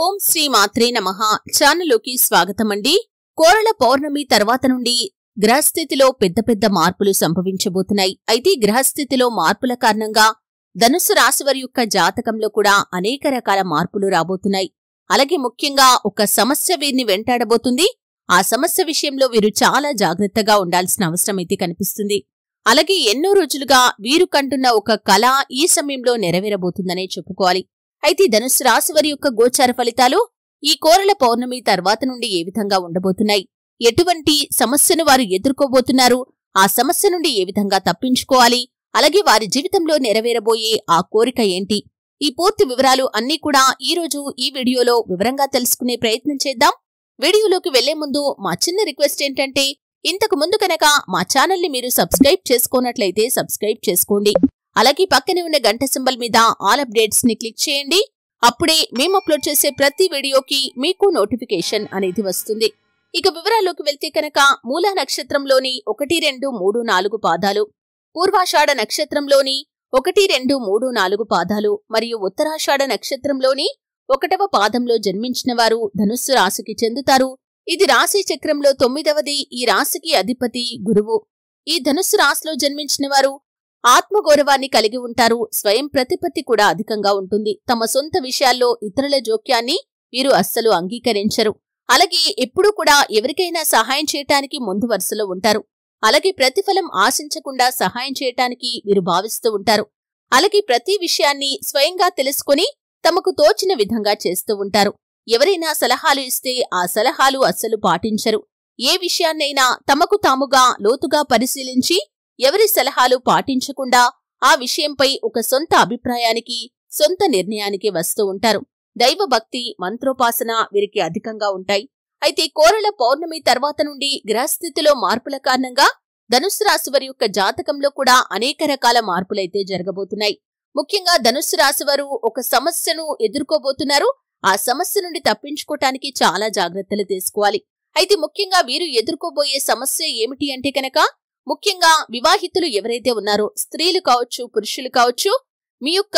ఓం శ్రీ మాత్రే నమః ఛానల్లోకి స్వాగతమండి. కోరల పౌర్ణమి తర్వాత నుండి గ్రహస్థితిలో పెద్ద మార్పులు సంభవించబోతున్నాయి. అయితే గ్రహస్థితిలో మార్పుల కారణంగా ధనుస్సు రాశి వారి యొక్క జాతకంలో కూడా అనేక రకాల మార్పులు రాబోతున్నాయి. అలాగే ముఖ్యంగా ఒక సమస్య వీరిని వెంటాడబోతుంది. ఆ సమస్య విషయంలో వీరు చాలా జాగ్రత్తగా ఉండాల్సిన అవసరం అయితే కనిపిస్తుంది. అలాగే ఎన్నో రోజులుగా వీరు కంటున్న ఒక కళ ఈ సమయంలో నెరవేరబోతుందనే చెప్పుకోవాలి. అయితే ధనుస్సు రాశి వారి యొక్క గోచార ఫలితాలు ఈ కోరల పౌర్ణమి తర్వాత నుండి ఏ విధంగా ఉండబోతున్నాయి, ఎటువంటి సమస్యను వారు ఎదుర్కోబోతున్నారు, ఆ సమస్య నుండి ఏ విధంగా తప్పించుకోవాలి, అలాగే వారి జీవితంలో నెరవేరబోయే ఆ కోరిక ఏంటి, ఈ పూర్తి వివరాలు అన్నీ కూడా ఈ రోజు ఈ వీడియోలో వివరంగా తెలుసుకునే ప్రయత్నం చేద్దాం. వీడియోలోకి వెళ్లే ముందు మా చిన్న రిక్వెస్ట్ ఏంటంటే, ఇంతకు ముందు కనుక మా ఛానల్ని మీరు సబ్స్క్రైబ్ చేసుకోనట్లయితే సబ్స్క్రైబ్ చేసుకోండి. అలాగే పక్కనే ఉన్న గంట సింబల్ మీద ఆల్ అప్డేట్స్ ని క్లిక్ చేయండి. అప్పుడే మేము అప్లోడ్ చేసే ప్రతి వీడియోకి మీకు నోటిఫికేషన్ అనేది వస్తుంది. ఇక వివరాల్లోకి వెళ్తే కనుక మూలా నక్షత్రంలోని 1, 2, 3, 4 పాదాలు, పూర్వాషాఢ నక్షత్రంలోని 1, 2, 3, 4 పాదాలు మరియు ఉత్తరాషాఢ నక్షత్రంలోని 1వ పాదంలో జన్మించిన వారు ధనుస్సు రాశికి చెందుతారు. ఇది రాశి చక్రంలో 9వది. ఈ రాశికి అధిపతి గురువు. ఈ ధనుస్సు రాశిలో జన్మించిన వారు ఆత్మగౌరవాన్ని కలిగి ఉంటారు. స్వయం ప్రతిపత్తి కూడా అధికంగా ఉంటుంది. తమ సొంత విషయాల్లో ఇతరుల జోక్యాన్ని వీరు అస్సలు అంగీకరించరు. అలాగే ఎప్పుడూ కూడా ఎవరికైనా సహాయం చేయటానికి ముందు వరుసలో ఉంటారు. అలాగే ప్రతిఫలం ఆశించకుండా సహాయం చేయటానికి వీరు భావిస్తూ ఉంటారు. అలాగే ప్రతి విషయాన్ని స్వయంగా తెలుసుకుని తమకు తోచిన విధంగా చేస్తూ ఉంటారు. ఎవరైనా సలహాలు ఇస్తే ఆ సలహాలు అస్సలు పాటించరు. ఏ విషయాన్నైనా తమకు తాముగా లోతుగా పరిశీలించి ఎవరి సలహాలు పాటించకుండా ఆ విషయంపై ఒక సొంత అభిప్రాయానికి, సొంత నిర్ణయానికి వస్తూ ఉంటారు. దైవభక్తి, మంత్రోపాసన వీరికి అధికంగా ఉంటాయి. అయితే కోరల పౌర్ణమి తర్వాత నుండి గ్రహస్థితిలో మార్పుల కారణంగా ధనుస్సు రాశి వారి యొక్క జాతకంలో కూడా అనేక రకాల మార్పులైతే జరగబోతున్నాయి. ముఖ్యంగా ధనుస్సు రాశి వారు ఒక సమస్యను ఎదుర్కోబోతున్నారు. ఆ సమస్య నుండి తప్పించుకోవటానికి చాలా జాగ్రత్తలు తీసుకోవాలి. అయితే ముఖ్యంగా వీరు ఎదుర్కోబోయే సమస్య ఏమిటి అంటే కనుక, ముఖ్యంగా వివాహితులు ఎవరైతే ఉన్నారో, స్త్రీలు కావచ్చు, పురుషులు కావచ్చు, మీ యొక్క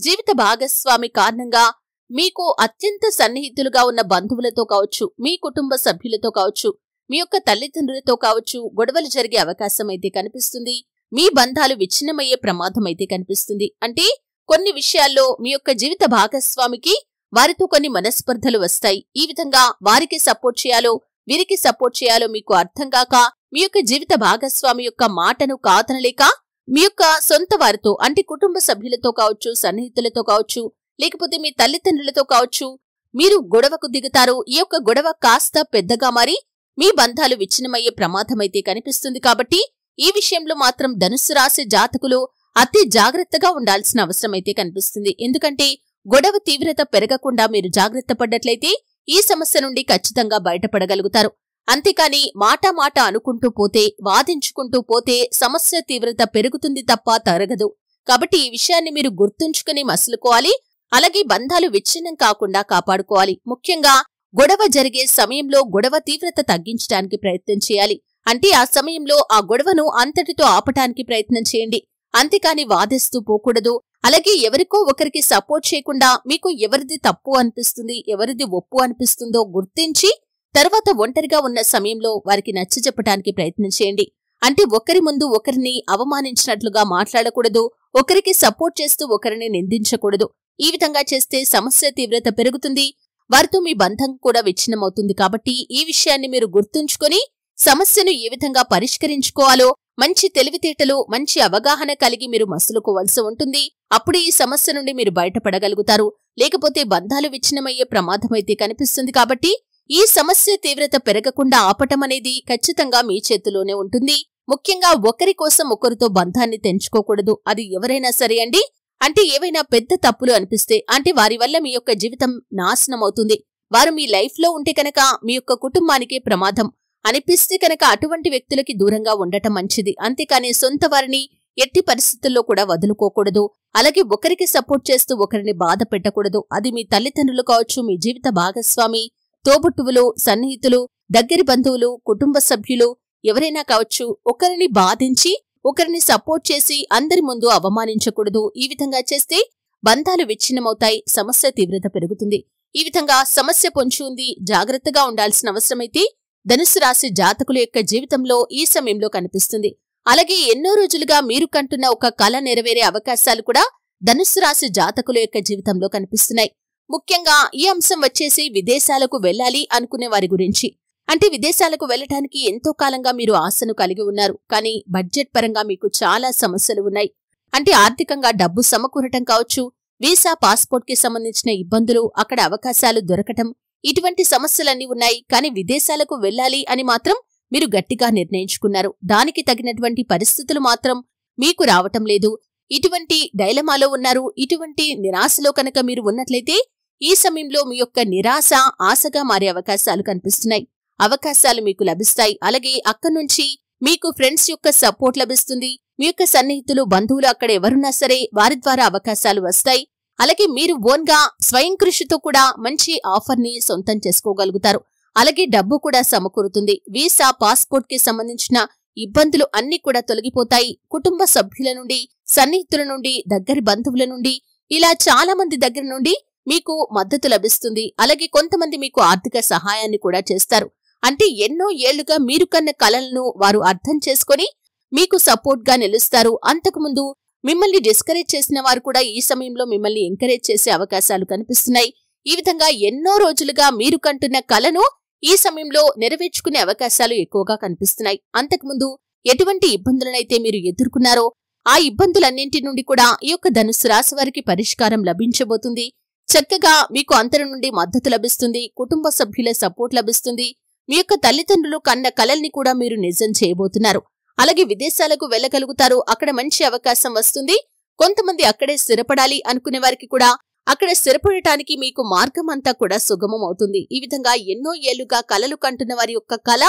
జీవిత భాగస్వామి కారణంగా మీకు అత్యంత సన్నిహితులుగా ఉన్న బంధువులతో కావచ్చు, మీ కుటుంబ సభ్యులతో కావచ్చు, మీ యొక్క తల్లిదండ్రులతో కావచ్చు గొడవలు జరిగే అవకాశం అయితే కనిపిస్తుంది. మీ బంధాలు విచ్ఛిన్నమయ్యే ప్రమాదం అయితే కనిపిస్తుంది. అంటే కొన్ని విషయాల్లో మీ యొక్క జీవిత భాగస్వామికి వారితో కొన్ని మనస్పర్ధలు వస్తాయి. ఈ విధంగా వారికి సపోర్ట్ చేయాలో వీరికి సపోర్ట్ చేయాలో మీకు అర్థం కాక మీ యొక్క జీవిత భాగస్వామి యొక్క మాటను కాదనలేక మీ యొక్క సొంత వారితో అంటే కుటుంబ సభ్యులతో కావచ్చు, సన్నిహితులతో కావచ్చు, లేకపోతే మీ తల్లిదండ్రులతో కావచ్చు మీరు గొడవకు దిగుతారు. ఈ యొక్క గొడవ కాస్త పెద్దగా మారి మీ బంధాలు విచ్ఛిన్నమయ్యే ప్రమాదమైతే కనిపిస్తుంది. కాబట్టి ఈ విషయంలో మాత్రం ధనుస్సు రాశి జాతకులు అతి జాగ్రత్తగా ఉండాల్సిన అవసరం అయితే కనిపిస్తుంది. ఎందుకంటే గొడవ తీవ్రత పెరగకుండా మీరు జాగ్రత్త పడ్డట్లయితే ఈ సమస్య నుండి ఖచ్చితంగా బయటపడగలుగుతారు. అంతేకాని మాట అనుకుంటూ పోతే, వాదించుకుంటూ పోతే సమస్య తీవ్రత పెరుగుతుంది తప్ప తరగదు. కాబట్టి ఈ విషయాన్ని మీరు గుర్తుంచుకుని మసులుకోవాలి. అలాగే బంధాలు విచ్ఛిన్నం కాకుండా కాపాడుకోవాలి. ముఖ్యంగా గొడవ జరిగే సమయంలో గొడవ తీవ్రత తగ్గించడానికి ప్రయత్నం చేయాలి. అంటే ఆ సమయంలో ఆ గొడవను అంతటితో ఆపటానికి ప్రయత్నం చేయండి. అంతేకాని వాదిస్తూ పోకూడదు. అలాగే ఎవరికో ఒకరికి సపోర్ట్ చేయకుండా మీకు ఎవరిది తప్పు అనిపిస్తుంది, ఎవరిది ఒప్పు అనిపిస్తుందో గుర్తించి తర్వాత ఒంటరిగా ఉన్న సమయంలో వారికి నచ్చజెప్పటానికి ప్రయత్నం చేయండి. అంటే ఒకరి ముందు ఒకరిని అవమానించినట్లుగా మాట్లాడకూడదు. ఒకరికి సపోర్ట్ చేస్తూ ఒకరిని నిందించకూడదు. ఈ విధంగా చేస్తే సమస్య తీవ్రత పెరుగుతుంది. వారితో మీ బంధం కూడా విచ్ఛిన్నమవుతుంది. కాబట్టి ఈ విషయాన్ని మీరు గుర్తుంచుకొని సమస్యను ఏ విధంగా పరిష్కరించుకోవాలో మంచి తెలివితేటలు, మంచి అవగాహన కలిగి మీరు మసులుకోవాల్సి ఉంటుంది. అప్పుడు ఈ సమస్య నుండి మీరు బయటపడగలుగుతారు. లేకపోతే బంధాలు విచ్ఛిన్నమయ్యే ప్రమాదమైతే కనిపిస్తుంది. కాబట్టి ఈ సమస్య తీవ్రత పెరగకుండా ఆపటం అనేది ఖచ్చితంగా మీ చేతిలోనే ఉంటుంది. ముఖ్యంగా ఒకరి కోసం ఒకరితో బంధాన్ని తెంచుకోకూడదు. అది ఎవరైనా సరే అండి. అంటే ఏవైనా పెద్ద తప్పులు అనిపిస్తే, అంటే వారి వల్ల మీ యొక్క జీవితం నాశనం అవుతుంది, వారు మీ లైఫ్ లో ఉంటే కనుక మీ యొక్క కుటుంబానికే ప్రమాదం అనిపిస్తే కనుక అటువంటి వ్యక్తులకి దూరంగా ఉండటం మంచిది. అంతేకాని సొంత వారిని ఎట్టి పరిస్థితుల్లో కూడా వదులుకోకూడదు. అలాగే ఒకరికి సపోర్ట్ చేస్తూ ఒకరిని బాధ పెట్టకూడదు. అది మీ తల్లిదండ్రులు కావచ్చు, మీ జీవిత భాగస్వామి, తోబుట్టువులు, సన్నిహితులు, దగ్గరి బంధువులు, కుటుంబ సభ్యులు ఎవరైనా కావచ్చు. ఒకరిని బాధించి ఒకరిని సపోర్ట్ చేసి అందరి ముందు అవమానించకూడదు. ఈ విధంగా చేస్తే బంధాలు విచ్ఛిన్నమవుతాయి, సమస్య తీవ్రత పెరుగుతుంది. ఈ విధంగా సమస్య పొంచి ఉంది, జాగ్రత్తగా ఉండాల్సిన అవసరమైతే ధనుస్సు రాశి జాతకుల యొక్క జీవితంలో ఈ సమయంలో కనిపిస్తుంది. అలాగే ఎన్నో రోజులుగా మీరు కంటున్న ఒక కల నెరవేరే అవకాశాలు కూడా ధనుస్సు రాశి జాతకుల యొక్క జీవితంలో కనిపిస్తున్నాయి. ముఖ్యంగా ఈ అంశం వచ్చేసి విదేశాలకు వెళ్లాలి అనుకునే వారి గురించి. అంటే విదేశాలకు వెళ్లటానికి ఎంతో కాలంగా మీరు ఆశను కలిగి ఉన్నారు. కానీ బడ్జెట్ పరంగా మీకు చాలా సమస్యలు ఉన్నాయి. అంటే ఆర్థికంగా డబ్బు సమకూరటం కావచ్చు, వీసా పాస్పోర్ట్ కి సంబంధించిన ఇబ్బందులు, అక్కడ అవకాశాలు దొరకటం, ఇటువంటి సమస్యలన్నీ ఉన్నాయి. కానీ విదేశాలకు వెళ్లాలి అని మాత్రం మీరు గట్టిగా నిర్ణయించుకున్నారు. దానికి తగినటువంటి పరిస్థితులు మాత్రం మీకు రావటం లేదు. ఇటువంటి డైలమాలో ఉన్నారు. ఇటువంటి నిరాశలో కనుక మీరు ఉన్నట్లయితే ఈ సమయంలో మీ యొక్క నిరాశ ఆశగా మారే అవకాశాలు కనిపిస్తున్నాయి. అవకాశాలు మీకు లభిస్తాయి. అలాగే అక్కడి నుంచి మీకు ఫ్రెండ్స్ యొక్క సపోర్ట్ లభిస్తుంది. మీ యొక్క సన్నిహితులు, బంధువులు అక్కడ ఎవరున్నా సరే వారి ద్వారా అవకాశాలు వస్తాయి. అలాగే మీరు ఓన్గా స్వయం కృషితో కూడా మంచి ఆఫర్ ని సొంతం చేసుకోగలుగుతారు. అలాగే డబ్బు కూడా సమకూరుతుంది. వీసా పాస్పోర్ట్ కి సంబంధించిన ఇబ్బందులు అన్ని కూడా తొలగిపోతాయి. కుటుంబ సభ్యుల నుండి, సన్నిహితుల నుండి, దగ్గరి బంధువుల నుండి, ఇలా చాలా మంది దగ్గర నుండి మీకు మద్దతు లభిస్తుంది. అలాగే కొంతమంది మీకు ఆర్థిక సహాయాన్ని కూడా చేస్తారు. అంటే ఎన్నో ఏళ్లుగా మీరు కన్న కలలను వారు అర్థం చేసుకొని మీకు సపోర్ట్ గా నిలుస్తారు. అంతకుముందు మిమ్మల్ని డిస్కరేజ్ చేసిన వారు కూడా ఈ సమయంలో మిమ్మల్ని ఎంకరేజ్ చేసే అవకాశాలు కనిపిస్తున్నాయి. ఈ విధంగా ఎన్నో రోజులుగా మీరు కంటున్న కలను ఈ సమయంలో నెరవేర్చుకునే అవకాశాలు ఎక్కువగా కనిపిస్తున్నాయి. అంతకుముందు ఎటువంటి ఇబ్బందులనైతే మీరు ఎదుర్కొన్నారో ఆ ఇబ్బందులన్నింటి నుండి కూడా ఈ యొక్క ధనుస్సు రాశి వారికి పరిష్కారం లభించబోతుంది. చక్కగా మీకు అంతరం నుండి మద్దతు లభిస్తుంది. కుటుంబ సభ్యుల సపోర్ట్ లభిస్తుంది. మీ యొక్క తల్లిదండ్రులు కన్న కలల్ని కూడా మీరు నిజం చేయబోతున్నారు. అలాగే విదేశాలకు వెళ్లగలుగుతారు. అక్కడ మంచి అవకాశం వస్తుంది. కొంతమంది అక్కడే స్థిరపడాలి అనుకునే వారికి కూడా అక్కడ స్థిరపడటానికి మీకు మార్గం అంతా కూడా సుగమం అవుతుంది. ఈ విధంగా ఎన్నో ఏళ్లుగా కలలు కంటున్న వారి యొక్క కల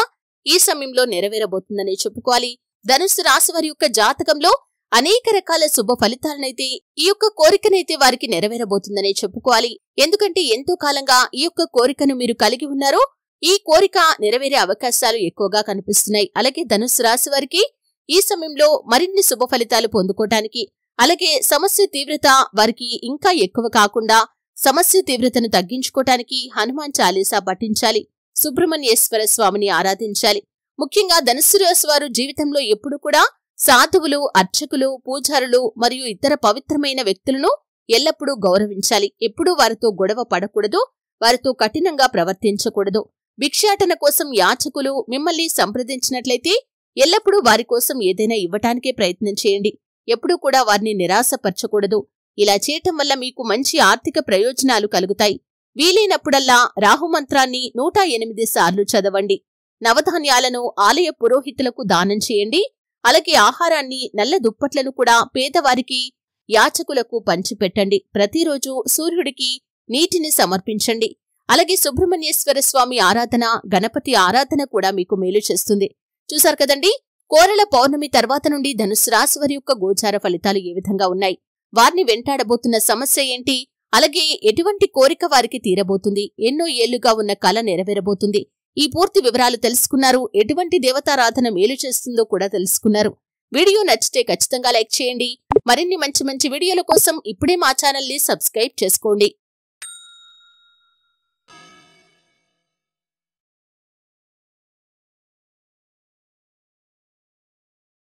ఈ సమయంలో నెరవేరబోతుందని చెప్పుకోవాలి. ధనుస్సు రాశి వారి యొక్క జాతకంలో అనేక రకాల శుభ ఫలితాలనైతే ఈ యొక్క కోరికనైతే వారికి నెరవేరబోతుందనే చెప్పుకోవాలి. ఎందుకంటే ఎంతో కాలంగా ఈ యొక్క కోరికను మీరు కలిగి ఉన్నారో ఈ కోరిక నెరవేరే అవకాశాలు ఎక్కువగా కనిపిస్తున్నాయి. అలాగే ధనుస్సు రాశి వారికి ఈ సమయంలో మరిన్ని శుభ ఫలితాలు పొందుకోవటానికి, అలాగే సమస్య తీవ్రత వారికి ఇంకా ఎక్కువ కాకుండా సమస్య తీవ్రతను తగ్గించుకోవటానికి హనుమాన్ చాలీసా పఠించాలి. సుబ్రహ్మణ్యేశ్వర స్వామిని ఆరాధించాలి. ముఖ్యంగా ధనుస్సు రాశి వారు జీవితంలో ఎప్పుడు కూడా సాధువులు, అర్చకులు, పూజారులు మరియు ఇతర పవిత్రమైన వ్యక్తులను ఎల్లప్పుడూ గౌరవించాలి. ఎప్పుడూ వారితో గొడవ పడకూడదు. వారితో కఠినంగా ప్రవర్తించకూడదు. భిక్షాటన కోసం యాచకులు మిమ్మల్ని సంప్రదించినట్లయితే ఎల్లప్పుడూ వారి కోసం ఏదైనా ఇవ్వటానికే ప్రయత్నం చేయండి. ఎప్పుడూ కూడా వారిని నిరాశపరచకూడదు. ఇలా చేయటం వల్ల మీకు మంచి ఆర్థిక ప్రయోజనాలు కలుగుతాయి. వీలైనప్పుడల్లా రాహుమంత్రాన్ని 108 సార్లు చదవండి. నవధాన్యాలను ఆలయ పురోహితులకు దానం చేయండి. అలాగే ఆహారాన్ని, నల్ల దుప్పట్లను కూడా పేదవారికి, యాచకులకు పంచిపెట్టండి. ప్రతిరోజు సూర్యుడికి నీటిని సమర్పించండి. అలాగే సుబ్రహ్మణ్యేశ్వర స్వామి ఆరాధన, గణపతి ఆరాధన కూడా మీకు మేలు చేస్తుంది. చూశారు కదండి, కోరల పౌర్ణమి తర్వాత నుండి ధనుస్సు రాశి వారి యొక్క గోచార ఫలితాలు ఏ విధంగా ఉన్నాయి, వారిని వెంటాడబోతున్న సమస్య ఏంటి, అలాగే ఎటువంటి కోరిక వారికి తీరబోతుంది, ఎన్నో ఏళ్లుగా ఉన్న కల నెరవేరబోతుంది. ఈ పూర్తి వివరాలు తెలుసుకున్నారు. ఎటువంటి దేవతారాధన మేలు చేస్తుందో కూడా తెలుసుకున్నారు. వీడియో నచ్చితే ఖచ్చితంగా లైక్ చేయండి. మరిన్ని మంచి మంచి వీడియోల కోసం ఇప్పుడే మా ఛానల్ ని సబ్స్క్రైబ్ చేసుకోండి.